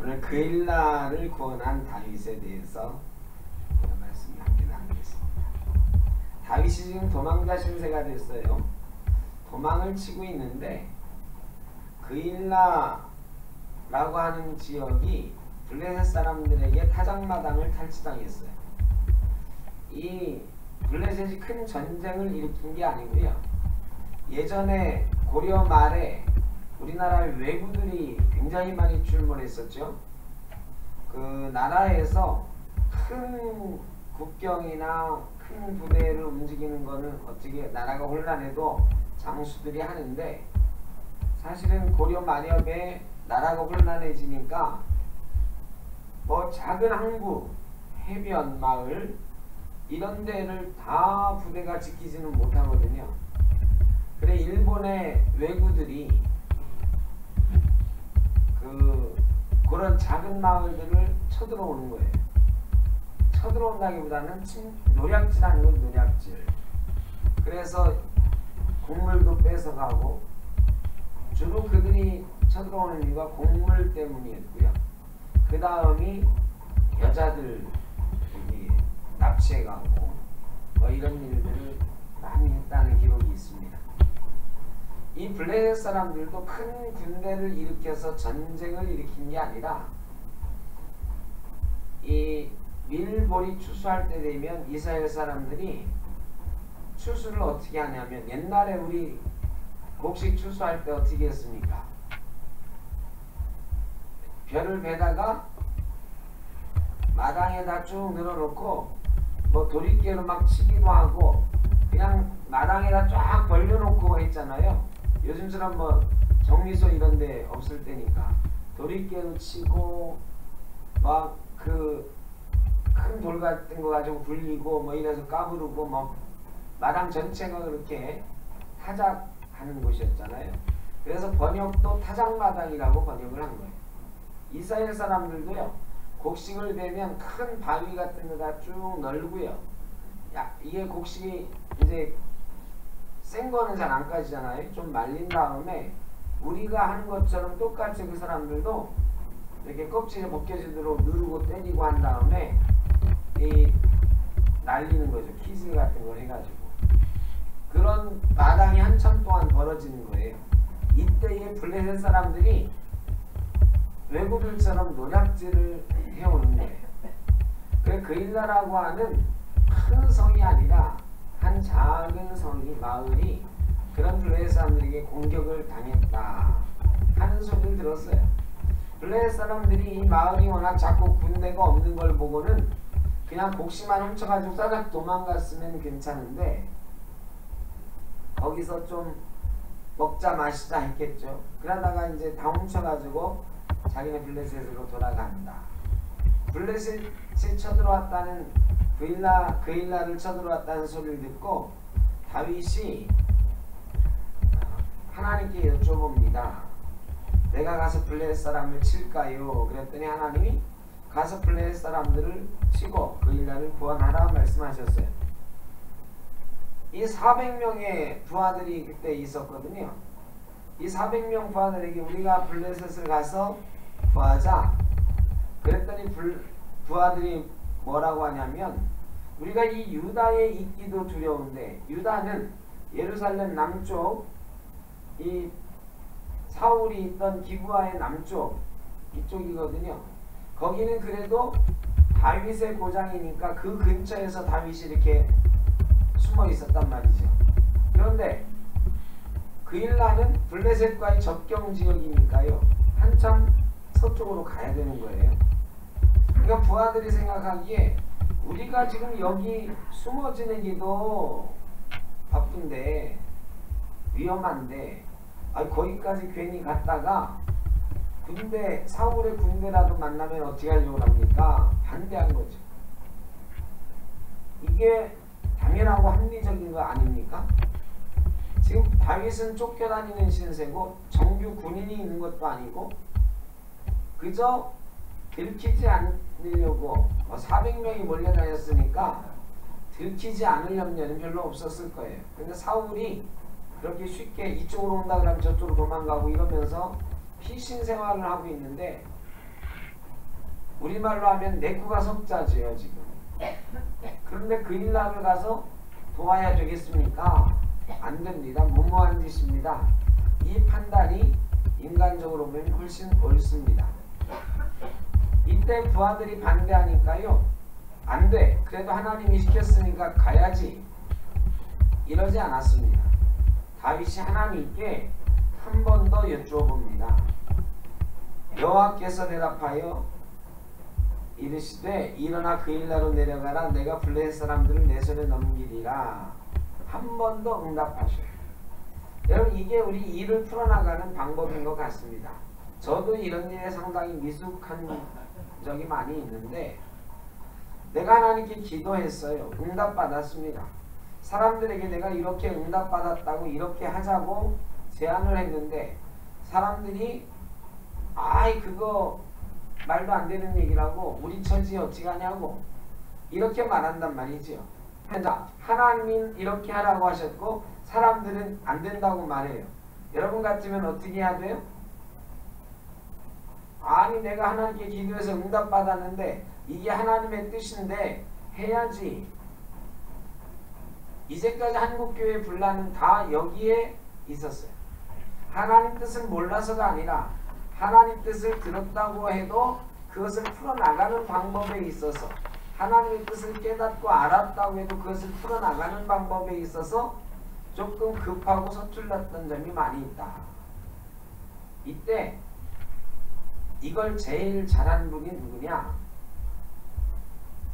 오늘 그일라를 구원한 다윗에 대해서 말씀을 함께 나누겠습니다. 다윗이 지금 도망자 신세가 됐어요. 도망을 치고 있는데 그일라라고 하는 지역이 블레셋 사람들에게 타작마당을 탈취당했어요. 이 블레셋이 큰 전쟁을 일으킨 게 아니고요. 예전에 고려 말에 우리나라에 왜구들이 굉장히 많이 출몰했었죠. 그 나라에서 큰 국경이나 큰 부대를 움직이는 거는 어떻게 나라가 혼란해도 장수들이 하는데, 사실은 고려 만엽에 나라가 혼란해지니까 뭐 작은 항구, 해변, 마을 이런 데를 다 부대가 지키지는 못하거든요. 그래 일본의 왜구들이 그런 작은 마을들을 쳐들어오는 거예요. 쳐들어온다기보다는 노략질하는 건 노략질. 그래서 곡물도 뺏어가고, 주로 그들이 쳐들어오는 이유가 곡물 때문이었고요. 그 다음이 여자들 납치해가고 뭐 이런 일들을 많이 했다는 기록이 있습니다. 이 블레셋 사람들도 큰 군대를 일으켜서 전쟁을 일으킨 게 아니라, 이 밀보리 추수할 때 되면 이스라엘 사람들이 추수를 어떻게 하냐면, 옛날에 우리 곡식 추수할 때 어떻게 했습니까? 벼를 베다가 마당에다 쭉 늘어놓고 뭐 도리깨로 막 치기도 하고 그냥 마당에다 쫙 벌려놓고 했잖아요. 요즘처럼 뭐 정미소 이런 데 없을 때니까 도리깨로 치고 막 그 큰 돌 같은 거 가지고 굴리고 뭐 이래서 까부르고 뭐 마당 전체가 그렇게 타작하는 곳이었잖아요. 그래서 번역도 타작마당이라고 번역을 한 거예요. 이스라엘 사람들도요, 곡식을 베면 큰 바위 같은 데가 쭉 널고요. 이게 곡식이 이제 센 거는 잘 안 까지잖아요. 좀 말린 다음에 우리가 하는 것처럼 똑같이 그 사람들도 이렇게 껍질이 벗겨지도록 누르고 때리고 한 다음에 이 날리는 거죠. 키질 같은 걸 해가지고. 그런 마당이 한참 동안 벌어지는 거예요. 이때의 블레셋 사람들이 외국인처럼 노략질을 해오는 거예요. 그래서 그일라라고 하는 큰 성이 아니라 한 작은 성이, 마을이 그런 블레셋 사람들에게 공격을 당했다 하는 소리를 들었어요. 블레셋 사람들이 이 마을이 워낙 작고 군대가 없는 걸 보고는 그냥 곡식만 훔쳐가지고 싸닥 도망갔으면 괜찮은데, 거기서 좀 먹자 마시자 했겠죠. 그러다가 이제 다 훔쳐가지고 자기네 블레셋으로 돌아간다. 블레셋이 쳐들어왔다는 그일라를 쳐들어왔다는 소리를 듣고 다윗이 하나님께 여쭤봅니다. 내가 가서 블레셋 사람을 칠까요? 그랬더니 하나님이 가서 블레셋 사람들을 치고 그일라를 구원하라 말씀하셨어요. 이 400명의 부하들이 그때 있었거든요. 이 400명 부하들에게 우리가 블레셋을 가서 구하자. 그랬더니 부하들이 뭐라고 하냐면, 우리가 이 유다에 있기도 두려운데, 유다는 예루살렘 남쪽, 이 사울이 있던 기브아의 남쪽 이쪽이거든요. 거기는 그래도 다윗의 고장이니까 그 근처에서 다윗이 이렇게 숨어 있었단 말이죠. 그런데 그일라는 블레셋과의 접경 지역이니까요, 한참 서쪽으로 가야 되는 거예요. 그러니까 부하들이 생각하기에 우리가 지금 여기 숨어 지내기도 바쁜데, 위험한데, 거기까지 괜히 갔다가 군대, 사울의 군대라도 만나면 어떻게 하려고 합니까? 반대한 거죠. 이게 당연하고 합리적인 거 아닙니까? 지금 다윗은 쫓겨다니는 신세고 정규 군인이 있는 것도 아니고, 그저 들키지 않으려고 400명이 몰려다녔으니까 들키지 않을 염려는 별로 없었을 거예요. 근데 사울이 그렇게 쉽게 이쪽으로 온다 그러면 저쪽으로 도망가고 이러면서 피신 생활을 하고 있는데, 우리말로 하면 내구가 석자지요 지금. 그런데 그 일남을 가서 도와야 되겠습니까? 안 됩니다. 무모한 짓입니다. 이 판단이 인간적으로 보면 훨씬 옳습니다. 이때 부하들이 반대하니까요. 안 돼. 그래도 하나님이 시켰으니까 가야지. 이러지 않았습니다. 다윗이 하나님께 한 번 더 여쭈어봅니다. 여호와께서 대답하여 이르시되 일어나 그 일나로 내려가라. 내가 블레셋 사람들을 내 손에 넘기리라. 한 번 더 응답하셔요. 여러분 이게 우리 일을 풀어나가는 방법인 것 같습니다. 저도 이런 일에 상당히 미숙한 적이 많이 있는데 내가 하나님께 기도했어요. 응답받았습니다. 사람들에게 내가 이렇게 응답받았다고 이렇게 하자고 제안을 했는데 사람들이 아이 그거 말도 안 되는 얘기라고 우리 처지 어찌하냐고 이렇게 말한단 말이지요. 자, 하나님은 이렇게 하라고 하셨고 사람들은 안 된다고 말해요. 여러분 같으면 어떻게 해야 돼요? 아니 내가 하나님께 기도해서 응답받았는데 이게 하나님의 뜻인데 해야지. 이제까지 한국교회 분란은 다 여기에 있었어요. 하나님 뜻을 몰라서가 아니라 하나님 뜻을 들었다고 해도 그것을 풀어나가는 방법에 있어서 하나님의 뜻을 깨닫고 알았다고 해도 그것을 풀어나가는 방법에 있어서 조금 급하고 서툴렀던 점이 많이 있다. 이때 이걸 제일 잘한 분이 누구냐?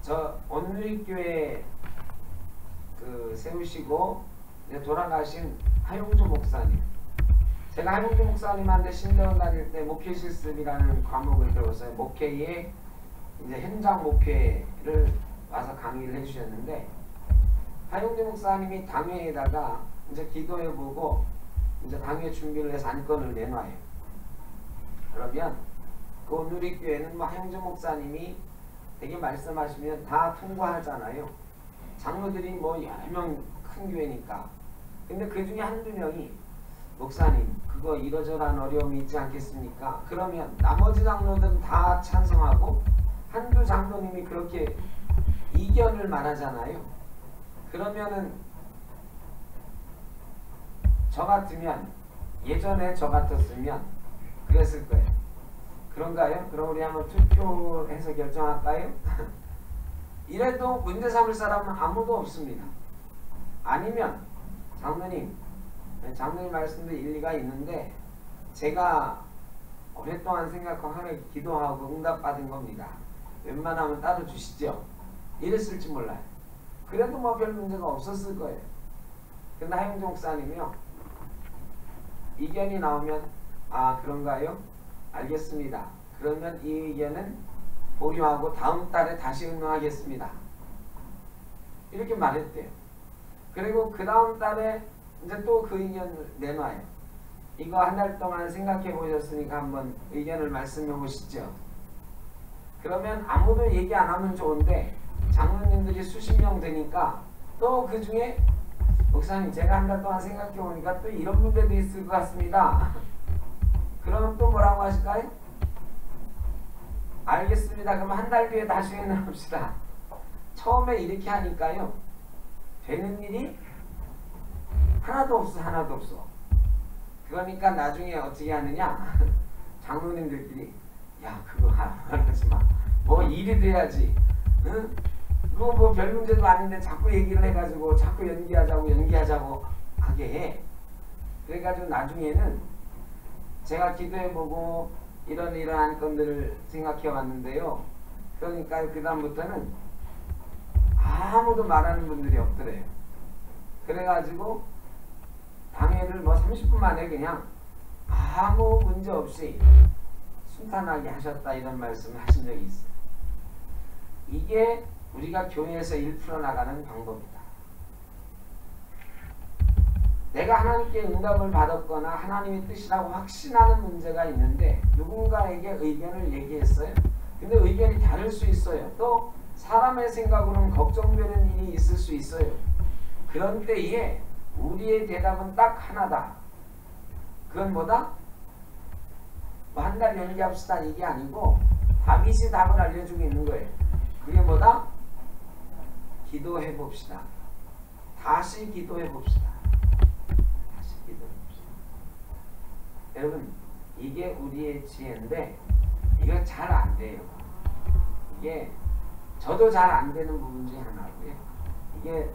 저 온누리교회 세우시고 이제 돌아가신 하용주 목사님. 제가 하용주 목사님한테 신대원 다닐 때 목회 실습이라는 과목을 배웠어요. 목회의 이제 현장 목회를 와서 강의를 해주셨는데 하용주 목사님이 당회에다가 이제 기도해보고 이제 당회 준비를 해서 안건을 내놔요. 그러면 그 온누리교회는 뭐 하용주 목사님이 되게 말씀하시면 다 통과하잖아요. 장로들이 뭐 여러 명 큰 교회니까. 근데 그 중에 한두 명이 목사님 그거 이러저러한 어려움이 있지 않겠습니까? 그러면 나머지 장로들은 다 찬성하고 한두 장로님이 그렇게 이견을 말하잖아요. 그러면은 저 같으면 예전에 저 같았으면 그랬을 거예요. 그런가요? 그럼 우리 한번 투표해서 결정할까요? 이래도 문제 삼을 사람은 아무도 없습니다. 아니면 장로님 말씀도 일리가 있는데 제가 오랫동안 생각하고 하나님께 기도하고 응답받은 겁니다. 웬만하면 따로 주시죠. 이랬을지 몰라요. 그래도 뭐 별 문제가 없었을 거예요. 근데 하용주 목사님이요. 이견이 나오면 아 그런가요? 알겠습니다. 그러면 이 의견은 보류하고 다음 달에 다시 응하겠습니다. 이렇게 말했대요. 그리고 그 다음 달에 이제 또 그 의견을 내놔요. 이거 한 달 동안 생각해 보셨으니까 한번 의견을 말씀해 보시죠. 그러면 아무도 얘기 안 하면 좋은데 장로님들이 수십 명 되니까 또 그 중에 목사님 제가 한 달 동안 생각해 보니까 또 이런 문제도 있을 것 같습니다. 그러면 또 뭐라고 하실까요? 알겠습니다. 그럼 한 달 뒤에 다시 해봅시다. 처음에 이렇게 하니까요. 되는 일이 하나도 없어. 하나도 없어. 그러니까 나중에 어떻게 하느냐. 장로님들끼리 야 그거 하지 마. 뭐 일이 돼야지. 응? 그거 뭐 별 문제도 아닌데 자꾸 얘기를 해가지고 자꾸 연기하자고 하게 해. 그래가지고 나중에는 제가 기도해보고 이러한 건들을 생각해 왔는데요. 그러니까 그 다음부터는 아무도 말하는 분들이 없더래요. 그래가지고 당회를 뭐 30분 만에 그냥 아무 문제 없이 순탄하게 하셨다 이런 말씀을 하신 적이 있어요. 이게 우리가 교회에서 일 풀어나가는 방법이다. 내가 하나님께 응답을 받았거나 하나님의 뜻이라고 확신하는 문제가 있는데 누군가에게 의견을 얘기했어요. 근데 의견이 다를 수 있어요. 또 사람의 생각으로는 걱정되는 일이 있을 수 있어요. 그런 때에 우리의 대답은 딱 하나다. 그건 뭐다? 뭐 한 달 연기합시다 이게 아니고 다윗이 답을 알려주고 있는 거예요. 그게 뭐다? 기도해 봅시다. 다시 기도해 봅시다. 다시 기도해 봅시다. 여러분, 이게 우리의 지혜인데 이거 잘 안 돼요. 이게 저도 잘 안 되는 부분 중에 하나고요. 이게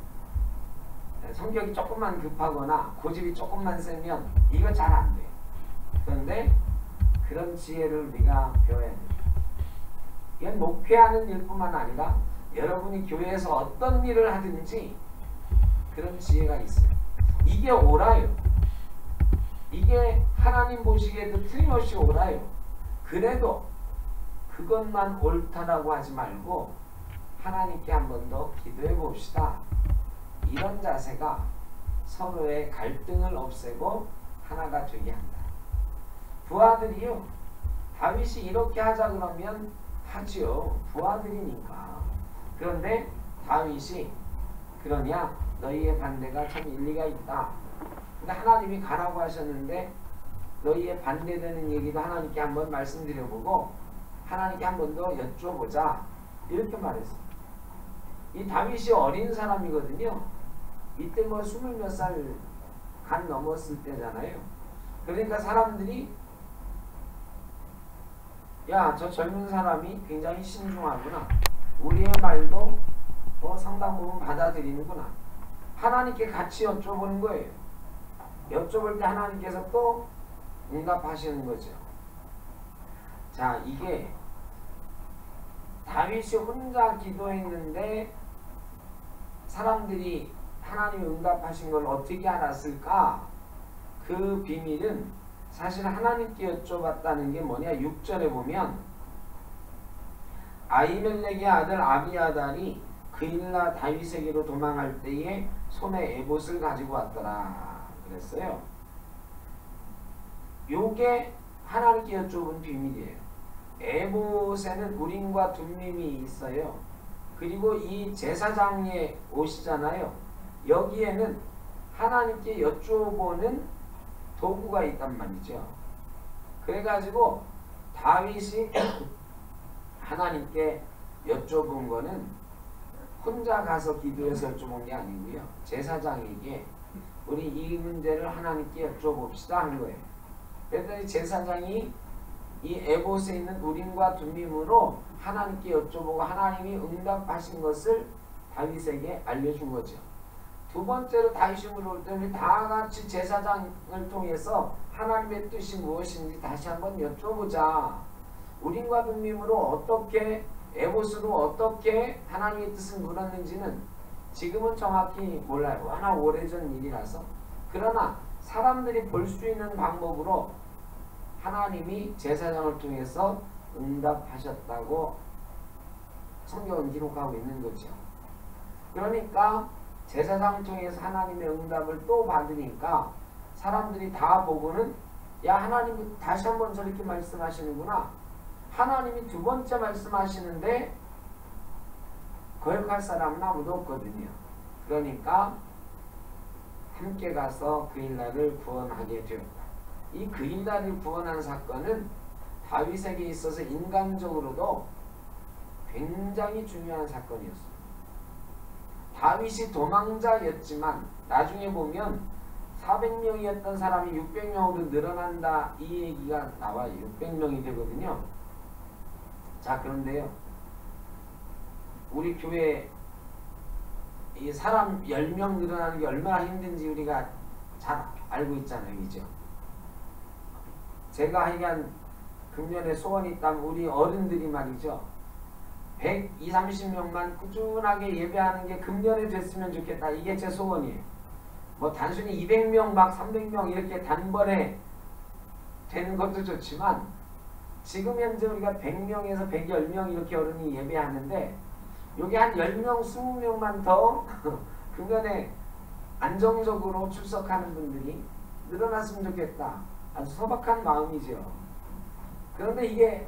성격이 조금만 급하거나 고집이 조금만 세면 이거 잘 안 돼요. 그런데 그런 지혜를 우리가 배워야 돼요. 이건 목회하는 일뿐만 아니라 여러분이 교회에서 어떤 일을 하든지 그런 지혜가 있어요. 이게 옳아요. 이게 하나님 보시기에도 틀림없이 옳아요. 그래도 그것만 옳다라고 하지 말고 하나님께 한 번 더 기도해 봅시다. 이런 자세가 서로의 갈등을 없애고 하나가 되게 한다. 부하들이요, 다윗이 이렇게 하자 그러면 하지요. 부하들이니까. 그런데 다윗이 그러냐? 너희의 반대가 참 일리가 있다. 근데 하나님이 가라고 하셨는데 너희의 반대되는 얘기도 하나님께 한번 말씀드려보고 하나님께 한 번 더 여쭤보자. 이렇게 말했어요. 이 다윗이 어린 사람이거든요. 이때 뭐 20몇 살 간 넘었을 때잖아요. 그러니까 사람들이 야, 저 젊은 사람이 굉장히 신중하구나. 우리의 말도 상당 부분 받아들이는구나. 하나님께 같이 여쭤보는 거예요. 여쭤볼 때 하나님께서 또 응답하시는 거죠. 자, 이게 다윗이 혼자 기도했는데 사람들이 하나님이 응답하신 걸 어떻게 알았을까? 그 비밀은 사실 하나님께 여쭤봤다는 게 뭐냐? 6절에 보면 아히멜렉의 아들 아비아달이 그일라 다윗에게로 도망할 때에 손에 에봇을 가지고 왔더라 그랬어요. 요게 하나님께 여쭤본 비밀이에요. 에봇에는 우림과 둠밈이 있어요. 그리고 이 제사장에 오시잖아요. 여기에는 하나님께 여쭤보는 도구가 있단 말이죠. 그래가지고 다윗이 하나님께 여쭤본 거는 혼자 가서 기도해서 여쭤본 게 아니고요. 제사장에게 우리 이 문제를 하나님께 여쭤봅시다 한 거예요. 그랬더니 제사장이 이 에봇에 있는 우림과 둠밈으로 하나님께 여쭤보고 하나님이 응답하신 것을 다윗에게 알려준 거죠. 두 번째로 다윗이 물어볼 때는 다 같이 제사장을 통해서 하나님의 뜻이 무엇인지 다시 한번 여쭤보자. 우림과 둠밈으로 어떻게 에봇으로 어떻게 하나님의 뜻을 물었는지는 지금은 정확히 몰라요. 워낙 오래전 일이라서. 그러나 사람들이 볼 수 있는 방법으로 하나님이 제사장을 통해서 응답하셨다고 성경은 기록하고 있는 거죠. 그러니까 제사장을 통해서 하나님의 응답을 또 받으니까 사람들이 다 보고는 야, 하나님이 다시 한번 저렇게 말씀하시는구나. 하나님이 두 번째 말씀하시는데 거역할 사람은 아무도 없거든요. 그러니까 함께 가서 그일라를 구원하게 되었다. 이 그일라를 구원한 사건은 다윗에게 있어서 인간적으로도 굉장히 중요한 사건이었습니다. 다윗이 도망자였지만 나중에 보면 400명이었던 사람이 600명으로 늘어난다 이 얘기가 나와요. 600명이 되거든요. 자, 그런데요, 우리 교회 이 사람 10명 늘어나는 게 얼마나 힘든지 우리가 잘 알고 있잖아요. 그죠? 제가 하여간 금년에 소원이 있다면 우리 어른들이 말이죠, 120, 30명만 꾸준하게 예배하는 게 금년에 됐으면 좋겠다. 이게 제 소원이에요. 뭐 단순히 200명 막 300명 이렇게 단번에 되는 것도 좋지만 지금 현재 우리가 100명에서 110명 이렇게 어른이 예배하는데 여기 한 10명, 20명만 더 금년에 안정적으로 출석하는 분들이 늘어났으면 좋겠다. 아주 소박한 마음이죠. 그런데 이게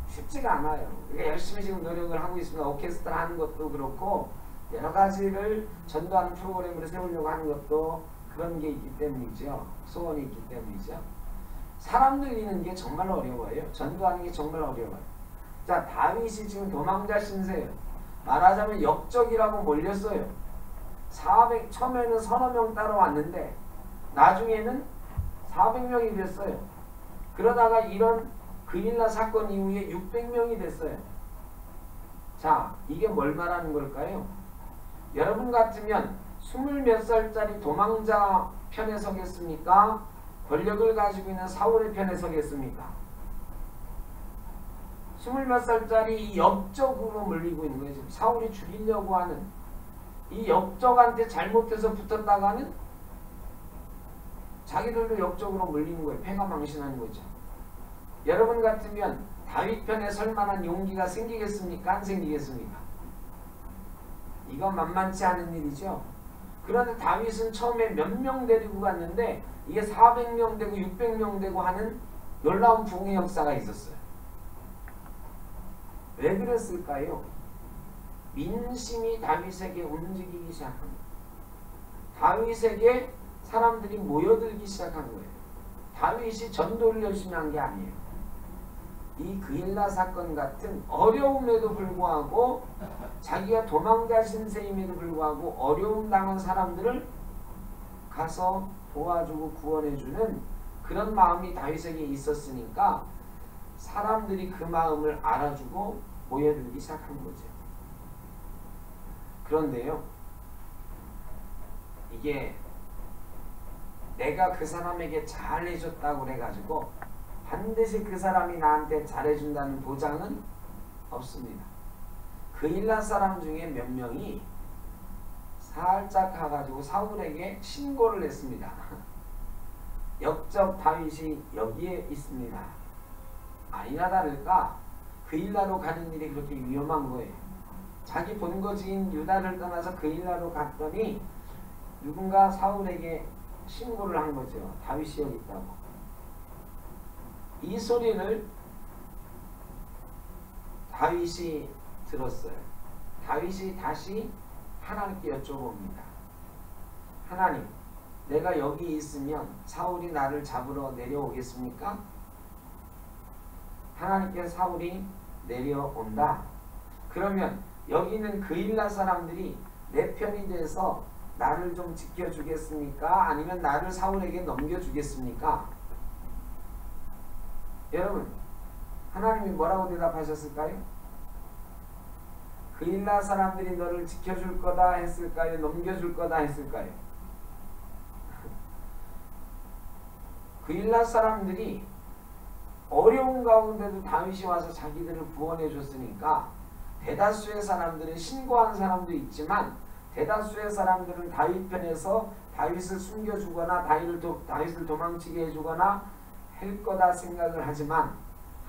쉽지가 않아요. 우리가 열심히 지금 노력을 하고 있습니다. 오케스트라 하는 것도 그렇고 여러 가지를 전도하는 프로그램으로 세우려고 하는 것도 그런 게 있기 때문이죠. 소원이 있기 때문이죠. 사람 늘리는 게 정말 어려워요. 전도하는 게 정말 어려워요. 자, 다윗이 지금 도망자 신세예요. 말하자면 역적이라고 몰렸어요. 400, 처음에는 서너 명 따라왔는데 나중에는 400명이 됐어요. 그러다가 이런 그일라 사건 이후에 600명이 됐어요. 자, 이게 뭘 말하는 걸까요? 여러분 같으면 20몇 살짜리 도망자 편에 서겠습니까? 권력을 가지고 있는 사울의 편에 서겠습니까? 20몇 살짜리 역적으로 물리고 있는 거예요. 지금 사울이 죽이려고 하는 이 역적한테 잘못해서 붙었다가는 자기들도 역적으로 물리는 거예요. 패가 망신하는 거죠. 여러분 같으면 다윗 편에 설 만한 용기가 생기겠습니까? 안 생기겠습니까? 이건 만만치 않은 일이죠. 그런데 다윗은 처음에 몇 명 데리고 갔는데 이게 400명 되고 600명 되고 하는 놀라운 부흥의 역사가 있었어요. 왜 그랬을까요? 민심이 다윗에게 움직이기 시작합니다. 다윗에게 사람들이 모여들기 시작한 거예요. 다윗이 전도를 열심히 한 게 아니에요. 이 그일라 사건 같은 어려움에도 불구하고 자기가 도망자 신세임에도 불구하고 어려움 당한 사람들을 가서 도와주고 구원해주는 그런 마음이 다윗에게 있었으니까 사람들이 그 마음을 알아주고 모여들기 시작한 거죠. 그런데요, 이게 내가 그 사람에게 잘해줬다고 그래가지고 반드시 그 사람이 나한테 잘해준다는 보장은 없습니다. 그일라 사람 중에 몇 명이 살짝 가가지고 사울에게 신고를 했습니다. 역적 다윗이 여기에 있습니다. 아니나 다를까 그일라로 가는 일이 그렇게 위험한 거예요. 자기 본거지인 유다를 떠나서 그일라로 갔더니 누군가 사울에게 신고를 한 거죠. 다윗이 여기 있다고. 이 소리를 다윗이 들었어요. 다윗이 다시 하나님께 여쭤봅니다. 하나님, 내가 여기 있으면 사울이 나를 잡으러 내려오겠습니까? 하나님께 사울이 내려온다. 그러면 여기 있는 그일라 사람들이 내 편이 돼서 나를 좀 지켜주겠습니까? 아니면 나를 사울에게 넘겨주겠습니까? 여러분, 하나님이 뭐라고 대답하셨을까요? 그일라 사람들이 너를 지켜줄 거다 했을까요? 넘겨줄 거다 했을까요? 그일라 사람들이 어려운 가운데도 다윗이 와서 자기들을 구원해 줬으니까 대다수의 사람들은 신고한 사람도 있지만 대다수의 사람들은 다윗 편에서 다윗을 숨겨주거나 다윗을 도망치게 해주거나 할 거다 생각을 하지만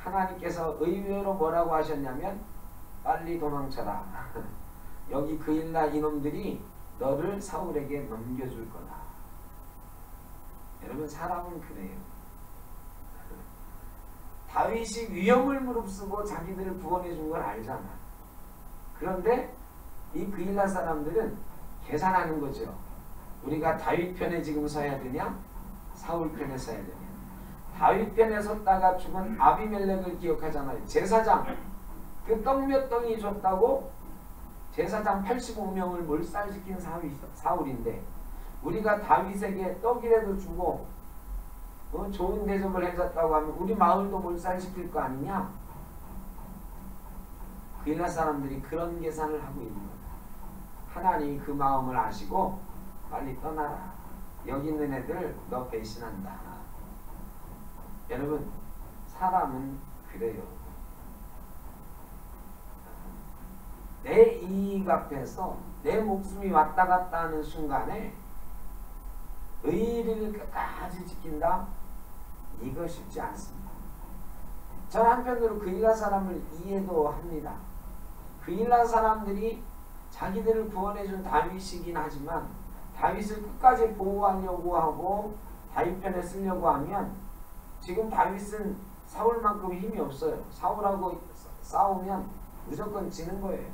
하나님께서 의외로 뭐라고 하셨냐면 빨리 도망쳐라. 여기 그일라 이놈들이 너를 사울에게 넘겨줄 거다. 여러분, 사람은 그래요. 다윗이 위험을 무릅쓰고 자기들을 구원해 준 걸 알잖아. 그런데 이 그일라 사람들은 계산하는 거죠. 우리가 다윗 편에 지금 서야 되냐? 사울 편에 서야 되냐? 다윗 편에 섰다가 죽은 아비멜렉을 기억하잖아요. 제사장, 그 떡 몇 덩이 줬다고 제사장 85명을 몰살시킨 사울인데 우리가 다윗에게 떡이라도 주고 좋은 대접을 해줬다고 하면 우리 마을도 몰살시킬 거 아니냐? 그일라 사람들이 그런 계산을 하고 있는 거다. 하나님이 그 마음을 아시고 빨리 떠나라. 여기 있는 애들 너 배신한다. 여러분, 사람은 그래요. 내 이익 앞에서 내 목숨이 왔다 갔다 하는 순간에 의리를 끝까지 지킨다? 이거 쉽지 않습니다. 저는 한편으로 그일라 사람을 이해도 합니다. 그일라 사람들이 자기들을 구원해준 다윗이긴 하지만 다윗을 끝까지 보호하려고 하고 다윗 편에 쓰려고 하면 지금 다윗은 사울만큼 힘이 없어요. 사울하고 싸우면 무조건 지는 거예요.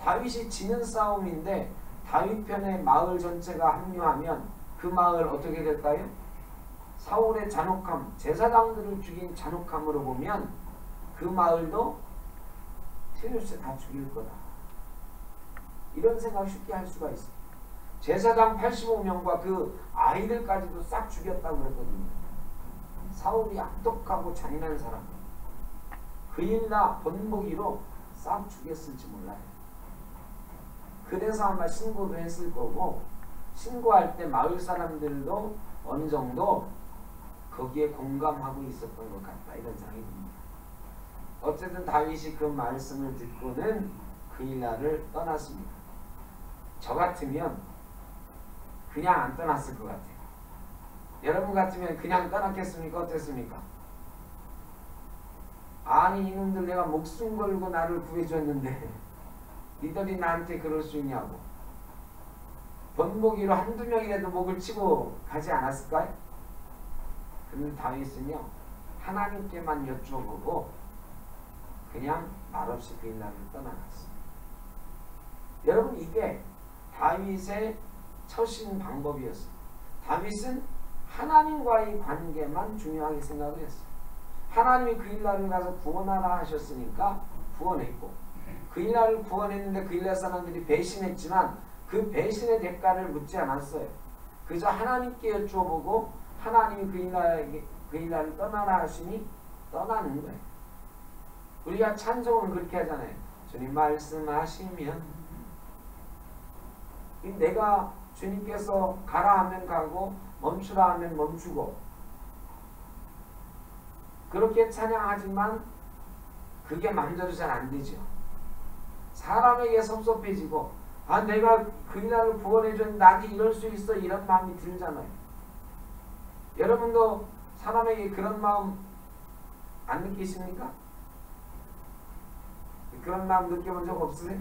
다윗이 지는 싸움인데 다윗 편에 마을 전체가 합류하면 그 마을 어떻게 될까요? 사울의 잔혹함, 제사장들을 죽인 잔혹함으로 보면 그 마을도 세조씨 다 죽일 거다. 이런 생각 쉽게 할 수가 있어요. 제사장 85명과 그 아이들까지도 싹 죽였다고 그랬거든요. 사울이 악독하고 잔인한 사람. 그일나 본보기로 싹 죽였을지 몰라요. 그래서 아마 신고도 했을 거고, 신고할 때 마을 사람들도 어느 정도 거기에 공감하고 있었던 것 같다, 이런 생각이 듭니다. 어쨌든 다윗이 그 말씀을 듣고는 그일라를 떠났습니다. 저 같으면 그냥 안 떠났을 것 같아요. 여러분 같으면 그냥 떠났겠습니까? 어땠습니까? 아니 이놈들 내가 목숨 걸고 나를 구해줬는데 니들이 나한테 그럴 수 있냐고. 번복이로 한두 명이라도 목을 치고 가지 않았을까요? 그런데 다윗은요, 하나님께만 여쭤보고 그냥 말없이 그일라를 떠나갔습니다. 여러분, 이게 다윗의 처신 방법이었어요. 다윗은 하나님과의 관계만 중요하게 생각을 했어요. 하나님이 그일라를 가서 구원하라 하셨으니까 구원했고, 그일라를 구원했는데 그일라 사람들이 배신했지만 그 배신의 대가를 묻지 않았어요. 그저 하나님께 여쭤보고 하나님이 그일라를 떠나라 하시니 떠나는 거예요. 우리가 찬송은 그렇게 하잖아요. 주님 말씀하시면, 내가 주님께서 가라 하면 가고 멈추라 하면 멈추고, 그렇게 찬양하지만 그게 마음대로 잘 안 되죠. 사람에게 섭섭해지고, 아 내가 그일라를 구원해줬는데 나한테 이럴 수 있어, 이런 마음이 들잖아요. 여러분도 사람에게 그런 마음 안 느끼십니까? 그런 마음 느껴본 적 없으세요?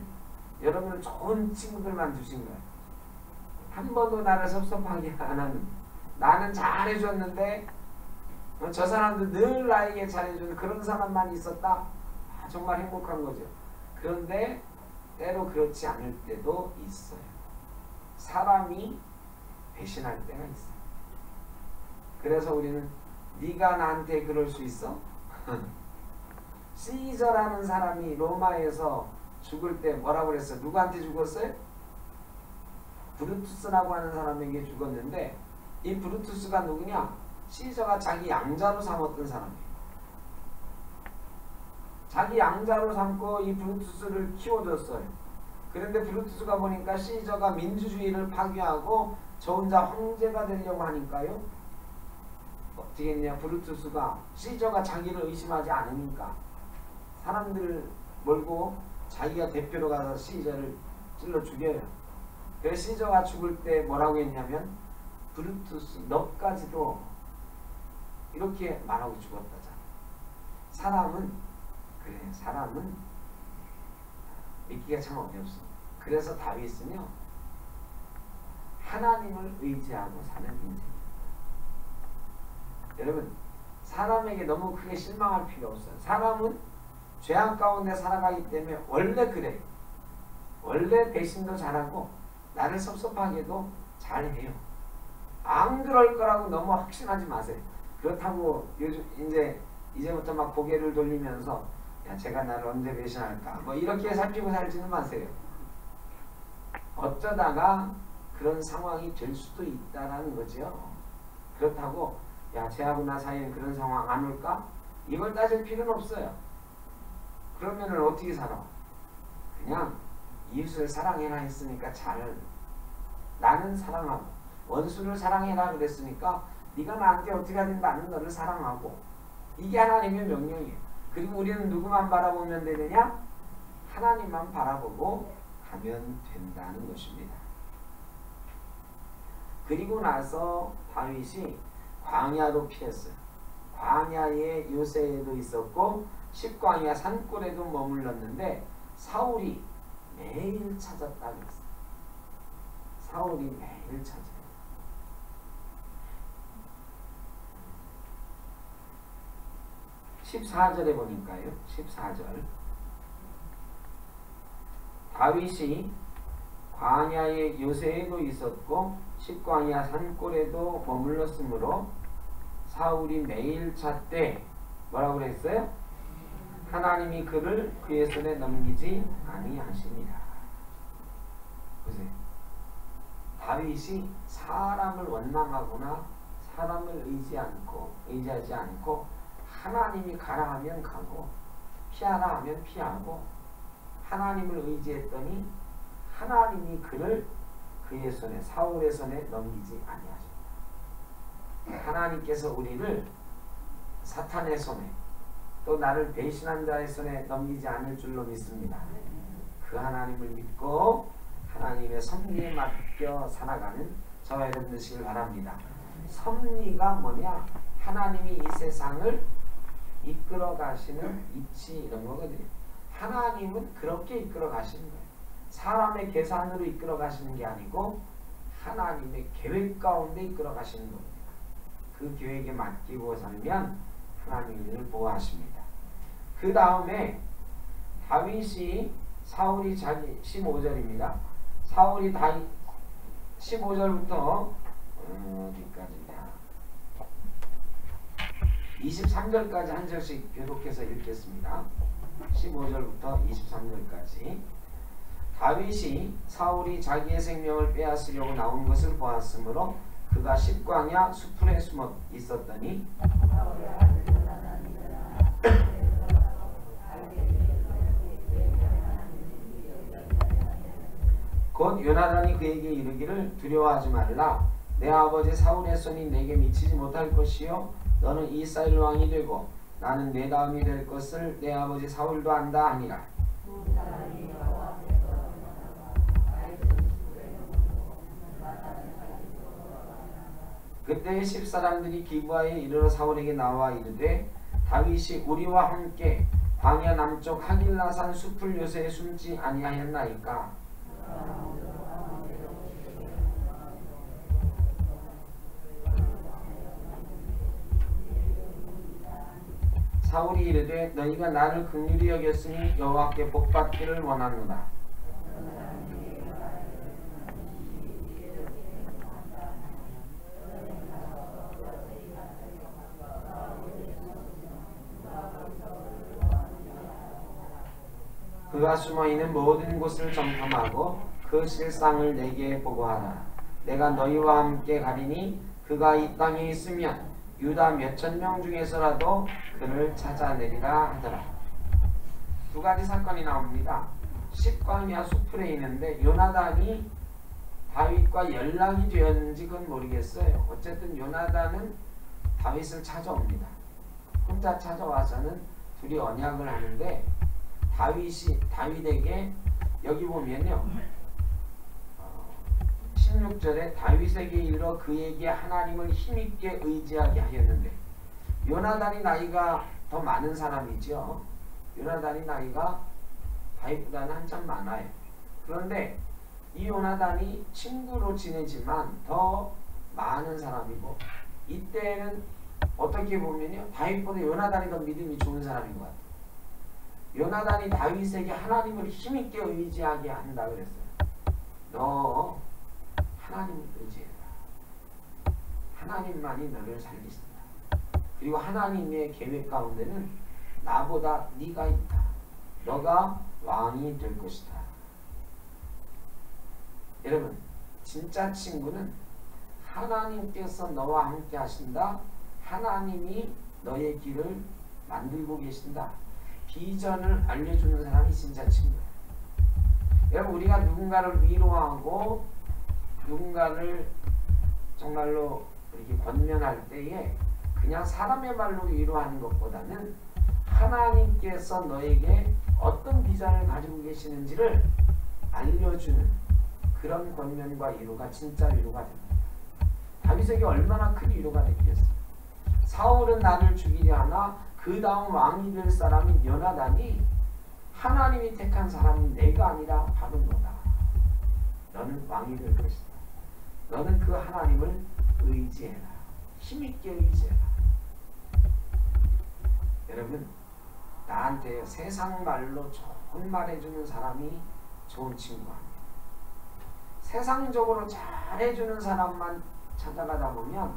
여러분은 좋은 친구들만 두신 거예요. 한 번도 나를 섭섭하게 안 하는, 나는 잘해줬는데 저 사람도 늘 나에게 잘해주는 그런 사람만 있었다. 정말 행복한 거죠. 그런데 때로 그렇지 않을 때도 있어요. 사람이 배신할 때가 있어요. 그래서 우리는 네가 나한테 그럴 수 있어? 시저라는 사람이 로마에서 죽을 때 뭐라고 그랬어요? 누구한테 죽었어요? 브루투스라고 하는 사람에게 죽었는데, 이 브루투스가 누구냐? 시저가 자기 양자로 삼았던 사람이에요. 자기 양자로 삼고 이 브루투스를 키워줬어요. 그런데 브루투스가 보니까 시저가 민주주의를 파괴하고 저 혼자 황제가 되려고 하니까요, 어떻게 했냐? 브루투스가, 시저가 자기를 의심하지 않으니까 사람들을 몰고 자기가 대표로 가서 시저를 찔러 죽여요. 그래서 시저가 죽을 때 뭐라고 했냐면, 브루투스 너까지도 이렇게 말하고 죽었다잖아. 사람은 믿기가 참 어렵습니다. 그래서 다윗은요, 하나님을 의지하고 사는 인생입니다. 여러분, 사람에게 너무 크게 실망할 필요 없어요. 사람은 죄악 가운데 살아가기 때문에 원래 그래요. 원래 배신도 잘하고 나를 섭섭하게도 잘해요. 안 그럴 거라고 너무 확신하지 마세요. 그렇다고 요즘 이제부터 막 고개를 돌리면서 야 제가 나를 언제 배신할까 뭐 이렇게 살피고 살지는 마세요. 어쩌다가 그런 상황이 될 수도 있다라는 거죠. 그렇다고 야 쟤하고 나 사이에 그런 상황 안 올까? 이걸 따질 필요는 없어요. 그러면은 어떻게 살아? 그냥 이웃을 사랑해라 했으니까 나는 사랑하고, 원수를 사랑해라 그랬으니까 네가 나한테 어떻게 하든 나는 너를 사랑하고, 이게 하나님의 명령이에요. 그리고 우리는 누구만 바라보면 되느냐? 하나님만 바라보고 가면 된다는 것입니다. 그리고 나서 다윗이 광야로 피했어요. 광야에 요새에도 있었고 십광야 산골에도 머물렀는데 사울이 매일 찾았다 그랬어요. 사울이 매일 찾아요. 14절에 보니까요. 14절 다윗이 광야의 요새에도 있었고 십광야 산골에도 머물렀으므로 사울이 매일 찾되 뭐라고 그랬어요? 하나님이 그를 그의 손에 넘기지 아니하시니라. 보세요. 다윗이 사람을 원망하거나 사람을 의지하지 않고 하나님이 가라 하면 가고 피하라 하면 피하고 하나님을 의지했더니 하나님이 그를 그의 손에 사울의 손에 넘기지 아니하십니다. 하나님께서 우리를 사탄의 손에 또 나를 배신한 자의 손에 넘기지 않을 줄로 믿습니다. 그 하나님을 믿고 하나님의 섭리에 맡겨 살아가는 저와 여러분 되시길 바랍니다. 섭리가 뭐냐? 하나님이 이 세상을 이끌어 가시는 이치 이런 거거든요. 하나님은 그렇게 이끌어 가시는 거예요. 사람의 계산으로 이끌어 가시는 게 아니고 하나님의 계획 가운데 이끌어 가시는 겁니다. 그 계획에 맡기고 살면 하나님을 보호하십니다. 그 다음에 다윗이 사울이 자기 15절입니다. 사울이 다윗 15절부터 어디까지냐 23절까지 한 절씩 교독해서 읽겠습니다. 15절부터 23절까지. 다윗이 사울이 자기의 생명을 빼앗으려고 나온 것을 보았으므로 그가 십광야 수풀에 숨어 있었더니 곧 요나단이 그에게 이르기를 두려워하지 말라. 내 아버지 사울의 손이 내게 미치지 못할 것이요 너는 이스라엘 왕이 되고 나는 내 다음이 될 것을 내 아버지 사울도 안다 하니라. 그때 10사람들이 기브아에 이르러 사울에게 나와 이르되 다윗이 우리와 함께 광야 남쪽 하길라산 숲을 요새에 숨지 아니하였나이까. 사울이 이르되 너희가 나를 긍휼히 여겼으니 여호와께 복받기를 원하노라. 그가 숨어있는 모든 곳을 점검하고 그 실상을 내게 보고하라. 내가 너희와 함께 가리니 그가 이 땅에 있으면 유다 몇천 명 중에서라도 그를 찾아내리라 하더라. 두 가지 사건이 나옵니다. 십광야 수풀에 있는데 요나단이 다윗과 연락이 되었는지 그건 모르겠어요. 어쨌든 요나단은 다윗을 찾아옵니다. 혼자 찾아와서는 둘이 언약을 하는데 다윗에게 여기 보면요 16절에 다윗에게 이르러 그에게 하나님을 힘있게 의지하게 하였는데 요나단이 나이가 더 많은 사람이죠. 요나단이 나이가 다윗보다는 한참 많아요. 그런데 이 요나단이 친구로 지내지만 더 많은 사람이고 이때는 어떻게 보면요 다윗보다 요나단이 더 믿음이 좋은 사람인 것 같아요. 요나단이 다윗에게 하나님을 힘있게 의지하게 한다 그랬어요. 너 하나님을 의지해라. 하나님만이 너를 살리신다. 그리고 하나님의 계획 가운데는 나보다 네가 있다. 너가 왕이 될 것이다. 여러분 진짜 친구는 하나님께서 너와 함께 하신다. 하나님이 너의 길을 만들고 계신다. 비전을 알려주는 사람이 진짜 친구예요. 여러분 우리가 누군가를 위로하고 누군가를 정말로 이렇게 권면할 때에 그냥 사람의 말로 위로하는 것보다는 하나님께서 너에게 어떤 비전을 가지고 계시는지를 알려주는 그런 권면과 위로가 진짜 위로가 됩니다. 다윗에게 얼마나 큰 위로가 되겠어요. 사울은 나를 죽이려 하나 그 다음 왕이 될 사람인 요나단이 하나님이 택한 사람은 내가 아니라 바로 너다. 너는 왕이 될 것이다. 너는 그 하나님을 의지해라. 힘있게 의지해라. 여러분 나한테 세상 말로 좋은 말 해주는 사람이 좋은 친구 아니에요. 세상적으로 잘해주는 사람만 찾아가다 보면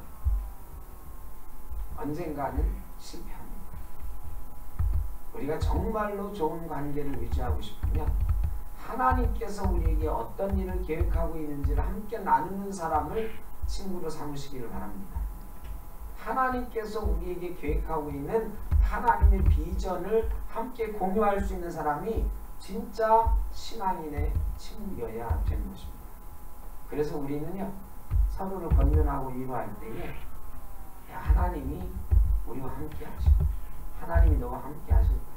언젠가는 실패합니다. 우리가 정말로 좋은 관계를 유지하고 싶으면 하나님께서 우리에게 어떤 일을 계획하고 있는지를 함께 나누는 사람을 친구로 삼으시기를 바랍니다. 하나님께서 우리에게 계획하고 있는 하나님의 비전을 함께 공유할 수 있는 사람이 진짜 신앙인의 친구여야 되는 것입니다. 그래서 우리는요, 서로를 권면하고 위로할 때에 하나님이 우리와 함께 하시고 하나님이 너와 함께 하실 거예요.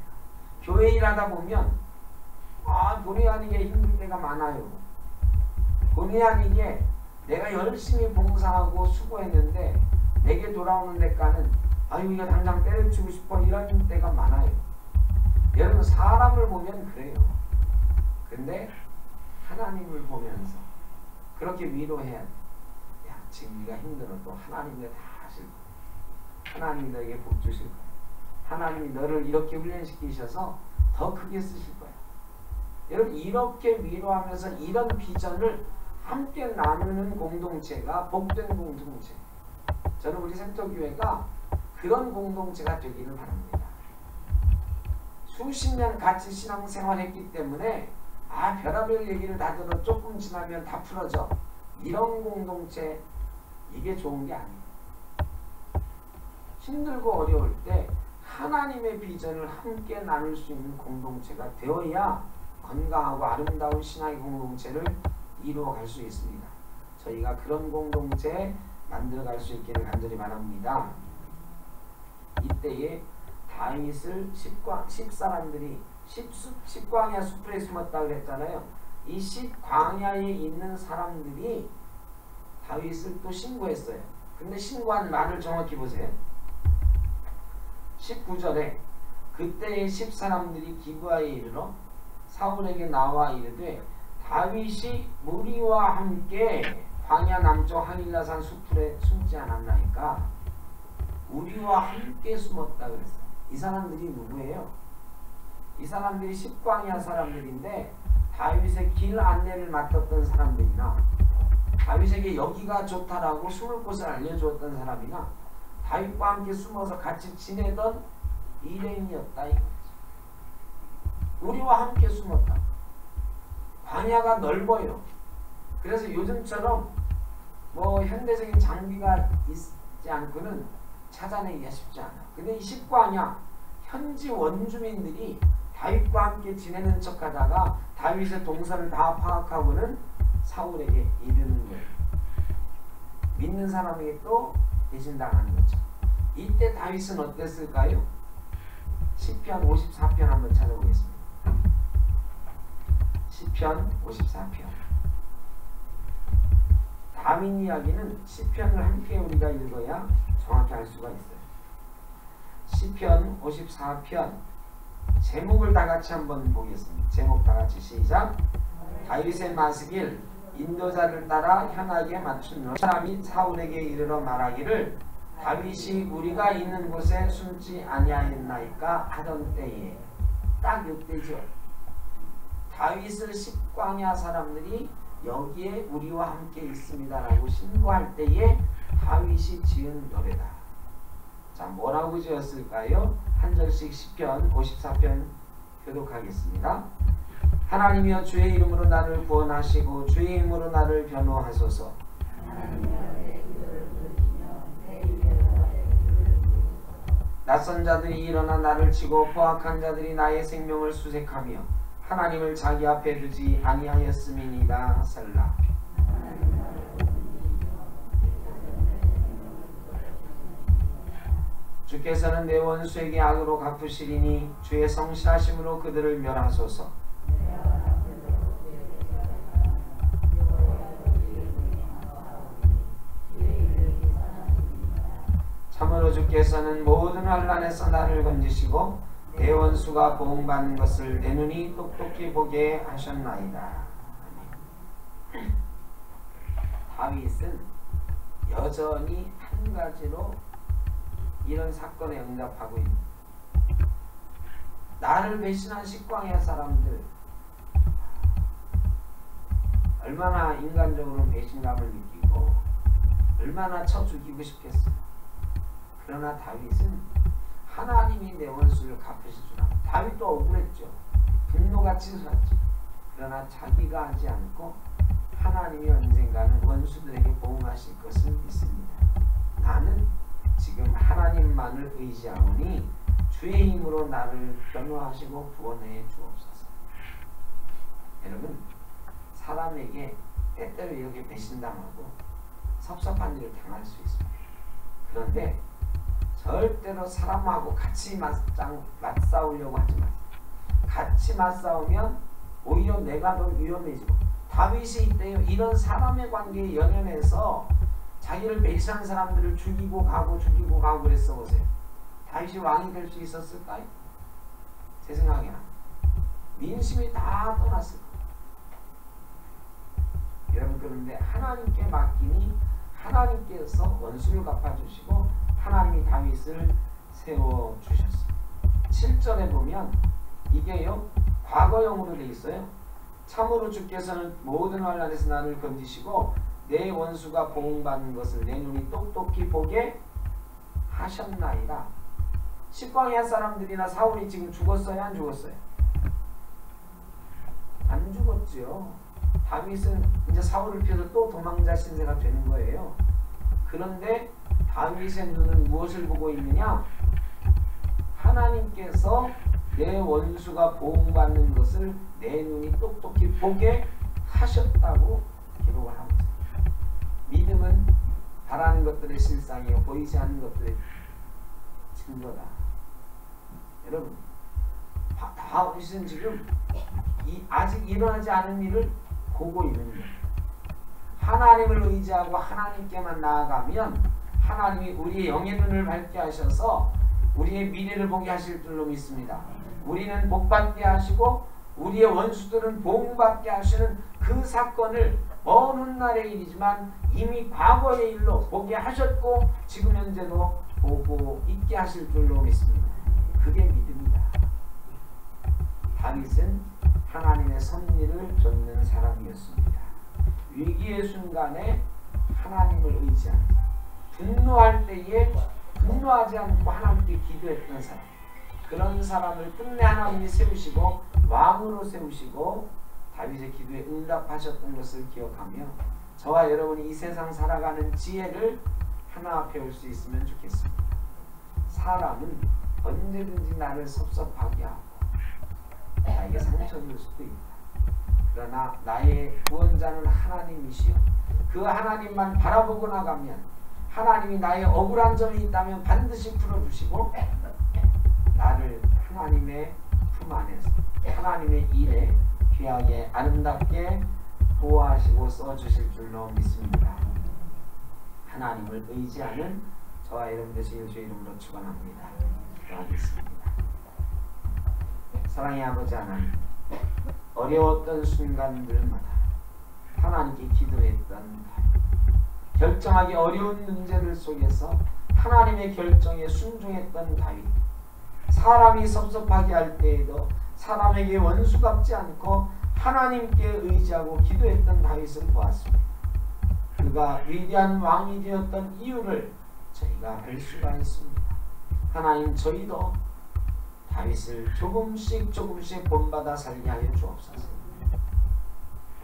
교회 일하다 보면 본의 아니게 힘들 때가 많아요. 본의 아니게 내가 열심히 봉사하고 수고했는데 내게 돌아오는 대가는 이거 당장 때려치고 싶어 이런 때가 많아요. 여러분 사람을 보면 그래요. 근데 하나님을 보면서 그렇게 위로해야 돼. 야, 지금 네가 힘들어도 하나님이 다 하실 거야. 하나님이 너에게 복 주실 거야. 하나님이 너를 이렇게 훈련시키셔서 더 크게 쓰실 거야. 여러분 이렇게 위로하면서 이런 비전을 함께 나누는 공동체가 복된 공동체. 저는 우리 센터교회가 그런 공동체가 되기를 바랍니다. 수십 년 같이 신앙생활했기 때문에 별의별 얘기를 다 들어 조금 지나면 다 풀어져. 이런 공동체 이게 좋은 게 아니에요. 힘들고 어려울 때 하나님의 비전을 함께 나눌 수 있는 공동체가 되어야 건강하고 아름다운 신앙의 공동체를 이루어갈 수 있습니다. 저희가 그런 공동체 만들어갈 수 있기를 간절히 바랍니다. 이때에 다윗을 십사람들이 십광야 숲에 숨었다고 그랬잖아요. 이 십광야에 있는 사람들이 다윗을 또 신고했어요. 근데 신고한 말을 정확히 보세요. 19절에 그때의 십사람들이 기브아에 이르러 사울에게 나와 이르되 다윗이 무리와 함께 광야 남쪽 하닐라산 숲에 숨지 않았나이까. 우리와 함께 숨었다 그랬어. 이 사람들이 누구예요? 이 사람들이 십광야 사람들인데 다윗의 길 안내를 맡았던 사람들이나 다윗에게 여기가 좋다라고 숨을 곳을 알려주었던 사람이나 다윗과 함께 숨어서 같이 지내던 일행이었다 이거죠. 우리와 함께 숨었다. 광야가 넓어요. 그래서 요즘처럼 현대적인 장비가 있지 않고는 찾아내기가 쉽지 않아. 근데 이 십광야 현지 원주민들이 다윗과 함께 지내는 척하다가 다윗의 동선을 다 파악하고는 사울에게 이르는 거예요. 믿는 사람에게 또 배신당하는 거죠. 이때 다윗은 어땠을까요? 시편 54편 한번 찾아보겠습니다. 시편 54편. 다윗 이야기는 시편을 함께 우리가 읽어야 정확히 알 수가 있어요. 시편 54편 제목을 다 같이 한번 보겠습니다. 제목 다 같이 시작. 다윗의 마스길 인도자를 따라 현하게 맞춘 사람이 사울에게 이르러 말하기를 다윗이 우리가 있는 곳에 숨지 아니하였나이까 하던 때에 딱 이때죠. 다윗을 십광야 사람들이 여기에 우리와 함께 있습니다라고 신고할 때에 다윗이 지은 노래다. 자, 뭐라고 지었을까요? 한 절씩 시편 54편 교독하겠습니다. 하나님이여 주의 이름으로 나를 구원하시고 주의 이름으로 나를 변호하소서. 낯선 자들이 일어나 나를 치고 포악한 자들이 나의 생명을 수색하며 하나님을 자기 앞에 두지 아니하였음이니이다. 셀라. 주께서는 내 원수에게 악으로 갚으시리니 주의 성실하심으로 그들을 멸하소서. 참으로 주께서는 모든 환난에서 나를 건지시고 내 원수가 보응받는 것을 내 눈이 똑똑히 보게 하셨나이다. 다윗은 여전히 한 가지로 이런 사건에 응답하고 있는, 나를 배신한 십광야 사람들 얼마나 인간적으로 배신감을 느끼고 얼마나 쳐 죽이고 싶겠어. 그러나 다윗은 하나님이 내 원수를 갚으실 줄 알아. 다윗도 억울했죠. 분노가 치솟았죠. 그러나 자기가 하지 않고 하나님이 언젠가는 원수들에게 보응하실 것을 믿습니다. 나는 지금 하나님만을 의지하오니 주의 힘으로 나를 변호하시고 구원해 주옵소서. 여러분, 사람에게 때때로 이렇게 배신당하고 섭섭한 일을 당할 수 있습니다. 그런데 절대로 사람하고 같이 맞싸우려고 하지 마세요. 같이 맞싸우면 오히려 내가 더 위험해지고, 다윗이 이때요 이런 사람의 관계에 연연해서 자기를 배신한 사람들을 죽이고 가고 그랬어 보세요. 다윗이 왕이 될 수 있었을까요? 제 생각에는 민심이 다 떠났을 거예요. 여러분, 그런데 하나님께 맡기니 하나님께서 원수를 갚아주시고 하나님이 다윗을 세워주셨어요. 7절에 보면 이게요 과거형으로 되어 있어요. 참으로 주께서는 모든 환난에서 나를 건지시고 내 원수가 보응받는 것을 내 눈이 똑똑히 보게 하셨나이다. 십광야 사람들이나 사울이 지금 죽었어요? 안 죽었어요? 안 죽었지요. 다윗은 이제 사울을 피해서 또 도망자 신세가 되는 거예요. 그런데 다윗의 눈은 무엇을 보고 있느냐? 하나님께서 내 원수가 보응받는 것을 내 눈이 똑똑히 보게 하셨다고 기록을 하고 있어요. 믿음은 바라는 것들의 실상이요 보이지 않는 것들의 증거다. 여러분, 다윗은 지금 아직 일어나지 않은 일을 보고 있는 거예요. 하나님을 의지하고 하나님께만 나아가면 하나님이 우리의 영의 눈을 밝게 하셔서 우리의 미래를 보게 하실 줄로 믿습니다. 우리는 복받게 하시고 우리의 원수들은 보응받게 하시는 그 사건을 먼 훗날의 일이지만 이미 과거의 일로 보게 하셨고 지금 현재도 보고 있게 하실 줄로 믿습니다. 그게 믿음이다. 다윗은 하나님의 섭리를 좇는 사람이었습니다. 위기의 순간에 하나님을 의지합니다. 분노할 때에 분노하지 않고 하나님께 기도했던 사람, 그런 사람을 끝내 하나님이 세우시고 왕으로 세우시고 다윗의 기도에 응답하셨던 것을 기억하며 저와 여러분이 이 세상 살아가는 지혜를 하나 배울 수 있으면 좋겠습니다. 사람은 언제든지 나를 섭섭하게 하고 나에게 상처를 줄 수도 있다. 그러나 나의 구원자는 하나님이시여 그 하나님만 바라보고 나가면 하나님이 나의 억울한 점이 있다면 반드시 풀어주시고 나를 하나님의 품 안에서 하나님의 일에 귀하게 아름답게 보호하시고 써주실 줄로 믿습니다. 하나님을 의지하는 저와 여러분 되시길 주의 이름으로 축원합니다. 기도하겠습니다. 사랑의 아버지 하나님, 어려웠던 순간들마다 하나님께 기도했던 결정하기 어려운 문제들 속에서 하나님의 결정에 순종했던 다윗, 사람이 섭섭하게 할 때에도 사람에게 원수 갚지 않고 하나님께 의지하고 기도했던 다윗을 보았습니다. 그가 위대한 왕이 되었던 이유를 저희가 알 수가 있습니다. 하나님, 저희도 다윗을 조금씩 본받아 살게 하여 주옵소서.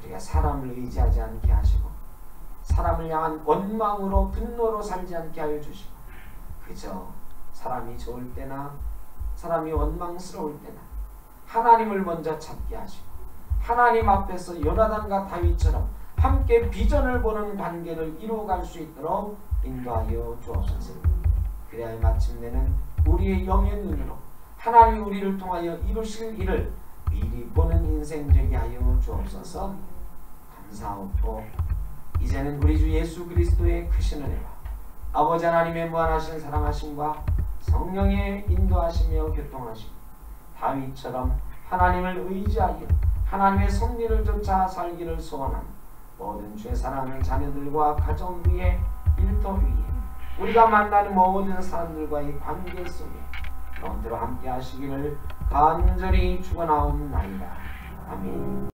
우리가 사람을 의지하지 않게 하시고 사람을 향한 원망으로 분노로 살지 않게 하여 주시고 그저 사람이 좋을 때나 사람이 원망스러울 때나 하나님을 먼저 찾게 하시고 하나님 앞에서 요나단과 다윗처럼 함께 비전을 보는 관계를 이루어갈 수 있도록 인도하여 주옵소서. 그래야 마침내는 우리의 영의 눈으로 하나님이 우리를 통하여 이루실 일을 미리 보는 인생 되게 하여 주옵소서. 감사하고 이제는 우리 주 예수 그리스도의 크신 은혜와 아버지 하나님의 무한하신 사랑하심과 성령의 인도하시며 교통하시고 다윗처럼 하나님을 의지하여 하나님의 섭리를 쫓아 살기를 소원하는 모든 주의 사랑하는 자녀들과 가정 위에 일터 위에 우리가 만나는 모든 사람들과의 관계 속에 영원토록 함께 하시기를 간절히 축원하옵나이다. 아멘.